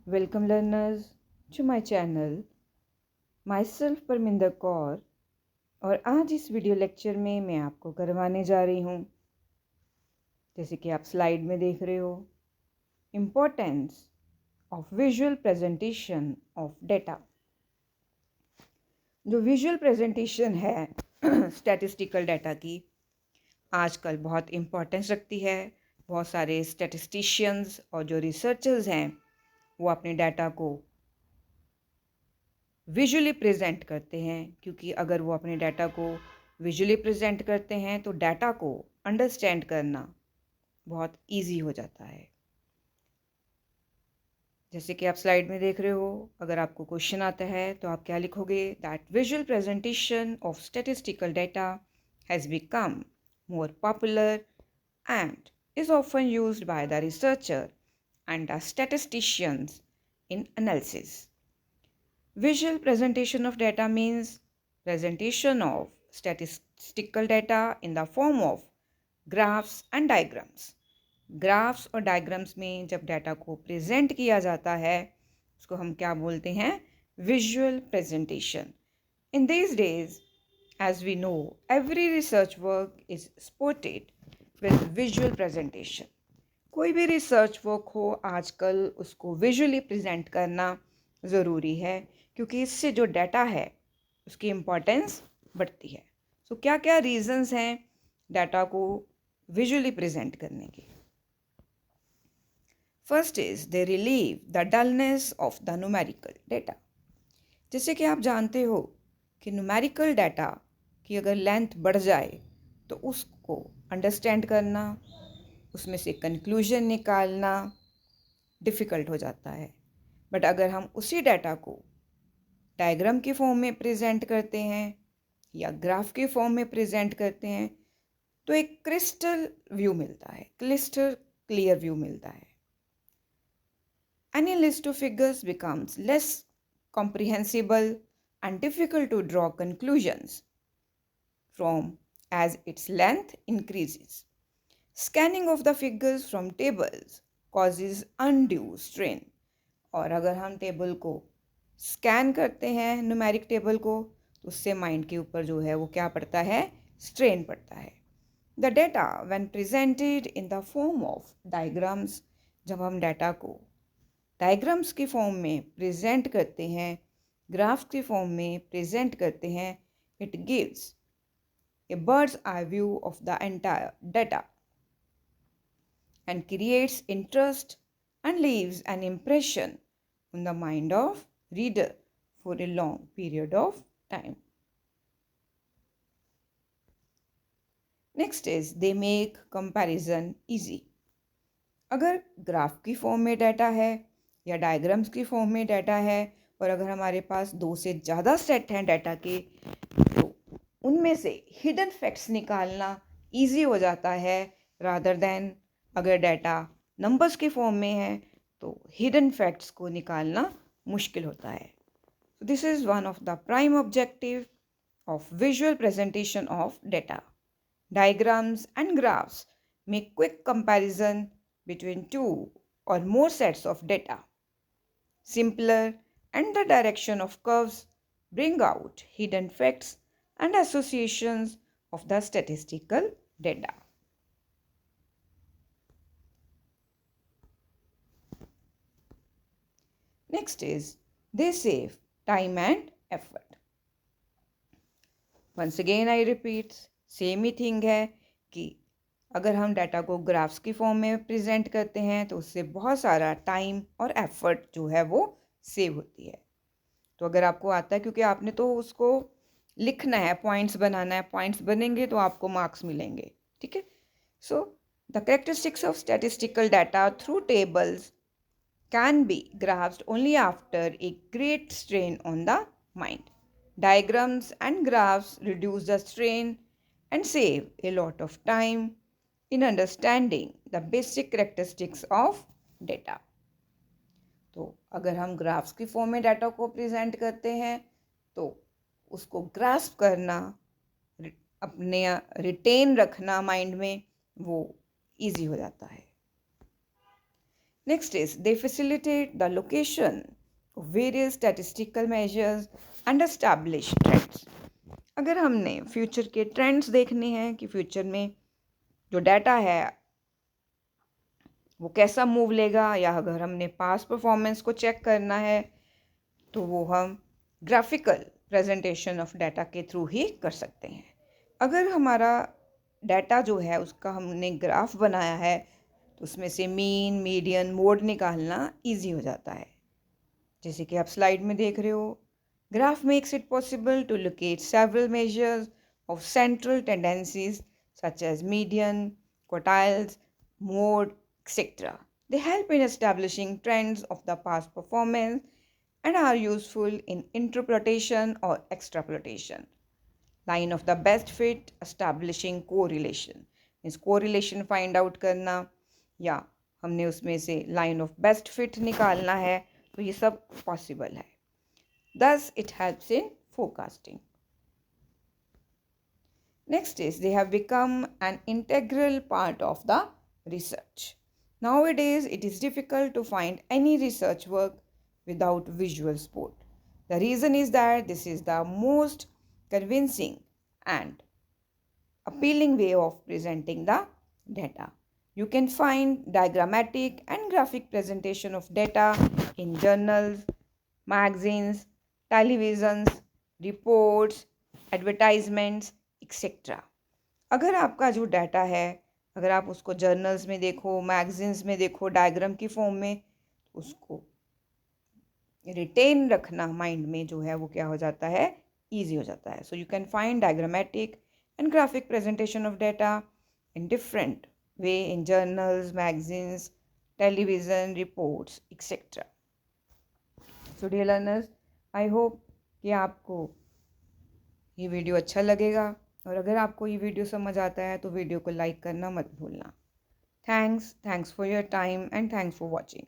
Welcome learners to my channel. Myself Parminder Kaur और आज इस वीडियो लेक्चर में मैं आपको करवाने जा रही हूँ, जैसे कि आप स्लाइड में देख रहे हो, importance of visual presentation of data. जो विजुअल प्रेजेंटेशन है स्टैटिस्टिकल डेटा की आजकल बहुत इम्पोर्टेंस रखती है। बहुत सारे स्टैटिस्टिशियंस और जो रिसर्चर्स हैं वो अपने डाटा को विजुअली प्रेजेंट करते हैं, क्योंकि अगर वो अपने डाटा को विजुअली प्रेजेंट करते हैं तो डाटा को अंडरस्टैंड करना बहुत इजी हो जाता है। जैसे कि आप स्लाइड में देख रहे हो, अगर आपको क्वेश्चन आता है तो आप क्या लिखोगे? That visual presentation of statistical data has become more popular and is often used by the researcher and the statisticians in analysis. Visual presentation of data means presentation of statistical data in the form of graphs and diagrams. Graphs और diagrams में जब data को present किया जाता है उसको हम क्या बोलते हैं? Visual presentation. In these days, as we know, every research work is supported with visual presentation. कोई भी रिसर्च वर्क हो आजकल उसको विजुअली प्रेजेंट करना ज़रूरी है, क्योंकि इससे जो डाटा है उसकी इम्पोर्टेंस बढ़ती है। सो क्या क्या रीजंस हैं डाटा को विजुअली प्रेजेंट करने के? First is they relieve the dullness of the numerical data. जैसे कि आप जानते हो कि न्यूमेरिकल डाटा की अगर लेंथ बढ़ जाए तो उसको अंडरस्टैंड करना, उसमें से कंक्लूजन निकालना डिफ़िकल्ट हो जाता है। बट अगर हम उसी डाटा को डायग्राम के फॉर्म में प्रेजेंट करते हैं या ग्राफ के फॉर्म में प्रेजेंट करते हैं तो एक क्रिस्टल व्यू मिलता है, क्लिस्टर क्लियर व्यू मिलता है। Any list of figures becomes less comprehensible and difficult to draw conclusions from as its length increases. Scanning of the figures from tables causes undue strain. और अगर हम table को scan करते हैं, numeric table को, तो उससे माइंड के ऊपर जो है वो क्या पड़ता है? स्ट्रेन पड़ता है। The data when presented in the form of diagrams, जब हम डाटा को डायग्राम्स के फॉर्म में प्रेजेंट करते हैं, ग्राफ के फॉर्म में प्रेजेंट करते हैं, it gives a bird's eye view of the entire data and creates interest and leaves an impression on the mind of reader for a long period of time. Next is they make comparison easy. अगर graph की form में data है या diagrams की form में data है और अगर हमारे पास 2 से ज़्यादा सेट हैं डाटा के, तो उनमें से हिडन फैक्ट्स निकालना इजी हो जाता है, रादर देन अगर डाटा नंबर्स के फॉर्म में है तो हिडन फैक्ट्स को निकालना मुश्किल होता है। So this is one of the prime objective of visual presentation of data. Diagrams and graphs make quick comparison between two or more sets of data. Simpler and the direction of curves bring out hidden facts and associations of the statistical data. Next is they save time and effort. Once again I repeat, same he thing है कि अगर हम data को graphs की form में present करते हैं तो उससे बहुत सारा टाइम और एफर्ट जो है वो सेव होती है। तो अगर आपको आता है, क्योंकि आपने तो उसको लिखना है, पॉइंट्स बनाना है, पॉइंट्स बनेंगे तो आपको मार्क्स मिलेंगे, ठीक है। So the characteristics of statistical data through tables can be grasped only after a great strain on the mind. Diagrams and graphs reduce the strain and save a lot of time in understanding the basic characteristics of data. तो अगर हम graphs की form में data को present करते हैं तो उसको ग्रास्प करना, अपने रिटेन रखना माइंड में, वो इजी हो जाता है। Next is they facilitate the location of various statistical measures and establish trends. अगर हमने फ्यूचर के ट्रेंड्स देखने हैं कि फ्यूचर में जो डाटा है वो कैसा मूव लेगा, या अगर हमने पास्ट परफॉर्मेंस को चेक करना है तो वो हम ग्राफिकल प्रेजेंटेशन ऑफ डाटा के थ्रू ही कर सकते हैं। अगर हमारा डाटा जो है उसका हमने ग्राफ बनाया है तो उसमें से मीन, मीडियन, मोड निकालना इजी हो जाता है। जैसे कि आप स्लाइड में देख रहे हो, graph makes it possible to locate several measures of central tendencies such as median, quartiles, mode, etc. They help in establishing trends of the past performance and are useful in interpretation or extrapolation. Line of the best fit, establishing correlation. Means correlation find out करना, या हमने उसमें से line of best fit निकालना है, तो ये सब possible है. Thus, it helps in forecasting. Next is they have become an integral part of the research. Nowadays, it is difficult to find any research work without visual support. The reason is that this is the most convincing and appealing way of presenting the data. You can find diagrammatic and graphic presentation of data in journals, magazines, televisions, reports, advertisements, etc. अगर आपका जो data है, अगर आप उसको journals में देखो, magazines में देखो, डायग्राम की फॉर्म में, उसको रिटेन रखना माइंड में जो है वो क्या हो जाता है, ईजी हो जाता है. So you can find diagrammatic and graphic presentation of data in different way in journals, magazines, television, reports, etcetera. So dear learners, I hope कि आपको ये वीडियो अच्छा लगेगा, और अगर आपको ये वीडियो समझ आता है तो वीडियो को लाइक करना मत भूलना. Thanks for your time and thanks for watching.